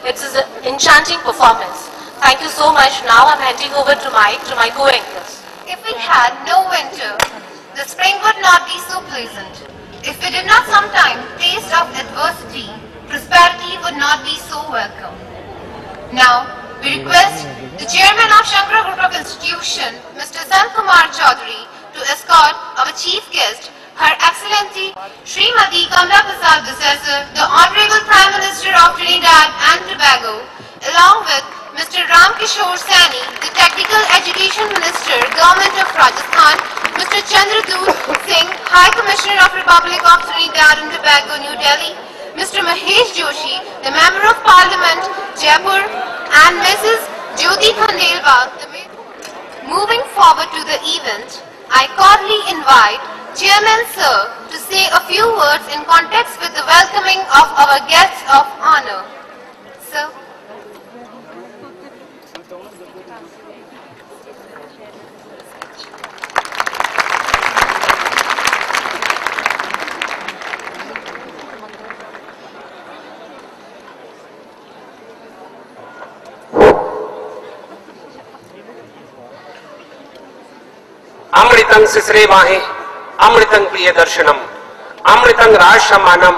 It's an enchanting performance. Thank you so much. Now I'm handing over to my co-anchors. If we had no winter, the spring would not be so pleasant. If we did not sometime taste of adversity, prosperity would not be so welcome. Now, we request the chairman of Shankara Group of Institution, Mr. Sant Kumar Chaudhary, to escort our chief guest, Her Excellency Srimati Kamla Prasad Desai, the Honorable Prime Minister of Trinidad and Tobago, along with Mr. Ram Kishore Saini, the Technical Education Minister, Government of Rajasthan, Mr. Chandradoot Singh, High Commissioner of Republic of Trinidad and Tobago, New Delhi, Mr. Mahesh Joshi, the Member of Parliament, Jaipur, and Mrs. Jyoti Khandelwal. Moving forward to the event, I cordially invite Chairman Sir to say a few words in context with the welcoming of our guests of honor. Sir. अमृतं सिसरेवाहे अमृतं प्रिय दर्शनम अमृतं राजसम्मानम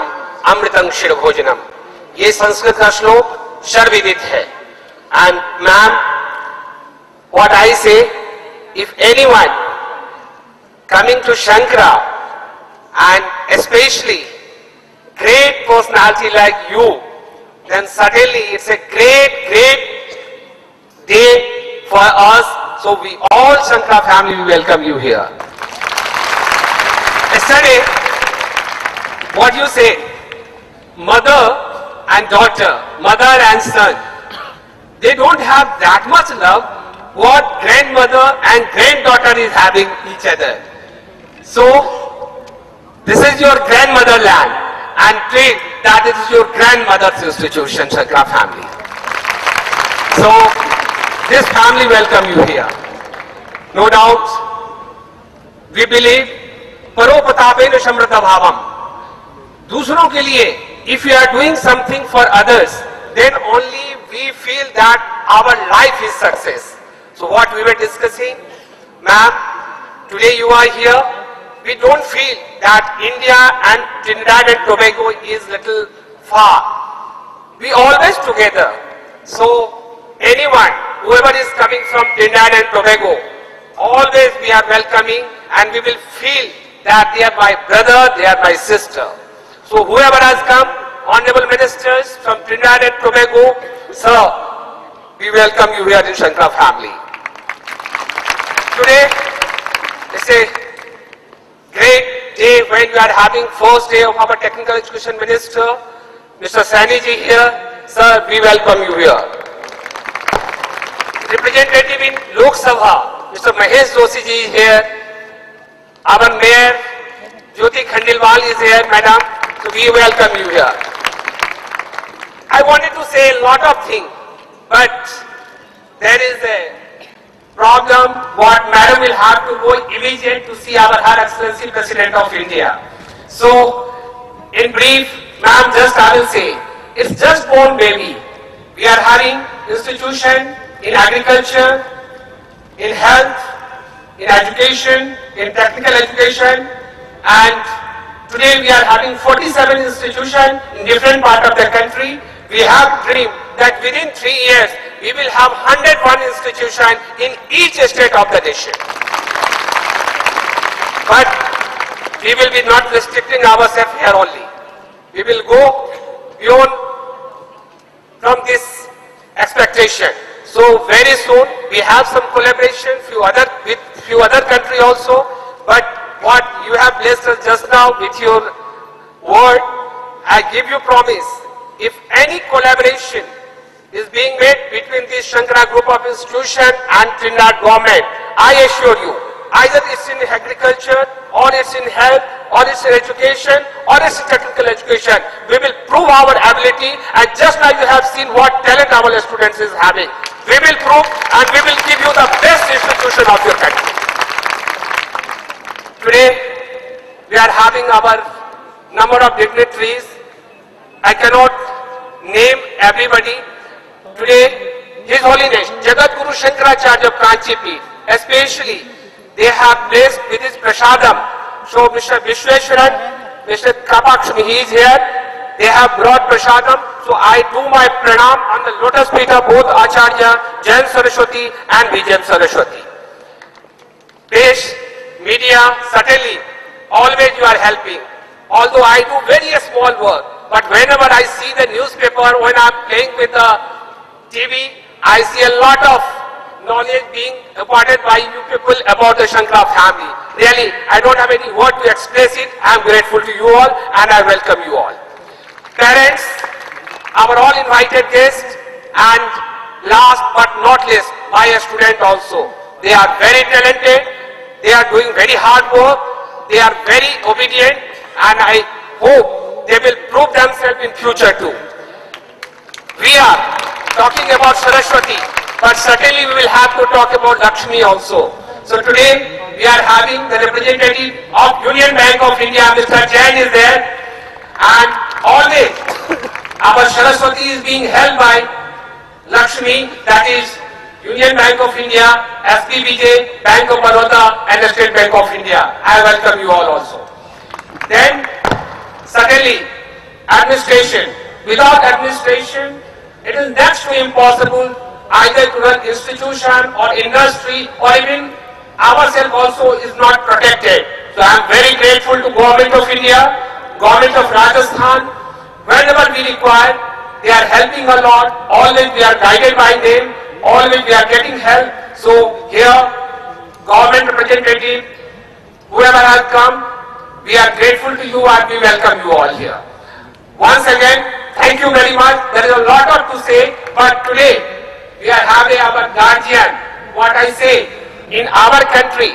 अमृतं शिरभोजनम। ये संस्कृत का श्लोक सर्वविदित है। And ma'am, what I say, if anyone coming to Shankara and specially great personality like you, then certainly it's a great day for us. So we all Shankara family, we welcome you here. Yesterday, what you say, mother and daughter, mother and son, they don't have that much love what grandmother and granddaughter is having each other. So this is your grandmotherland, and treat that it is your grandmother's institution, Shankara family. So this family welcome you here. No doubt, we believe परोपतापेन समृद्ध भावम। दूसरों के लिए, if we are doing something for others, then only we feel that our life is success. So what we were discussing, ma'am, today you are here. We don't feel that India and Trinidad and Tobago is little far. We always together. So anyone, whoever is coming from Trinidad and Tobago, always we are welcoming, and we will feel that they are my brother, they are my sister. So whoever has come, honorable ministers from Trinidad and Tobago, sir, we welcome you here in Shankara family. Today, it's a great day when we are having first day of our technical education minister, Mr. Saini ji here. Sir, we welcome you here. Representative in Lok Sabha, Mr. Mahesh Joshi ji is here. Our Mayor Jyoti Khandelwal is here, madam. So we welcome you here. I wanted to say a lot of things, but there is a problem. What madam will have to go immediate to see our Her Excellency President of India. So in brief, ma'am, just I will say, it's just born baby. We are having institution in agriculture, in health, in education, in technical education, and today we are having 47 institutions in different parts of the country. We have dreamed that within 3 years we will have 101 institutions in each state of the nation. But we will be not restricting ourselves here only. We will go beyond from this expectation. So very soon we have some collaboration with few other countries also. But what you have blessed us just now with your word, I give you promise. If any collaboration is being made between this Shankara Group of Institution and Trinidad government, I assure you, either it's in agriculture, or it's in health, or it's in education, or it's in technical education, we will prove our ability. And just now you have seen what talent our students is having. We will prove, and we will give you the best institution of your country. Today, we are having our number of dignitaries. I cannot name everybody, today His Holiness Jagat Guru Shankaracharya of Kanchipet, especially they have blessed with his prasadam. So Mr. Vishweshwaran, Mr. Kapakshmi, he is here. They have brought prasadam. So I do my pranam on the lotus feet of both Acharya, Jayan Saraswati and Vijayam Saraswati. Press, media, certainly, always you are helping. Although I do very small work, but whenever I see the newspaper, when I am playing with the TV, I see a lot of knowledge being imparted by you people about the Shankara family. Really, I don't have any word to express it. I am grateful to you all and I welcome you all. Parents, our all invited guests, and last but not least, my student also. They are very talented, they are doing very hard work, they are very obedient, and I hope they will prove themselves in future too. We are talking about Saraswati, but certainly we will have to talk about Lakshmi also. So today we are having the representative of Union Bank of India, Mr. Jain is there, and always our Saraswati is being held by Lakshmi, that is Union Bank of India, SBBJ, Bank of Baroda and State Bank of India. I welcome you all also. Then certainly administration. Without administration, it is next to impossible either to run institution or industry or even ourselves also is not protected. So I am very grateful to Government of India, Government of Rajasthan. Whenever we require, they are helping a lot. Always we are guided by them. Always we are getting help. So here, government representative, whoever has come, we are grateful to you and we welcome you all here. Once again, thank you very much. There is a lot to say, but today we are having our guardian. What I say, in our country,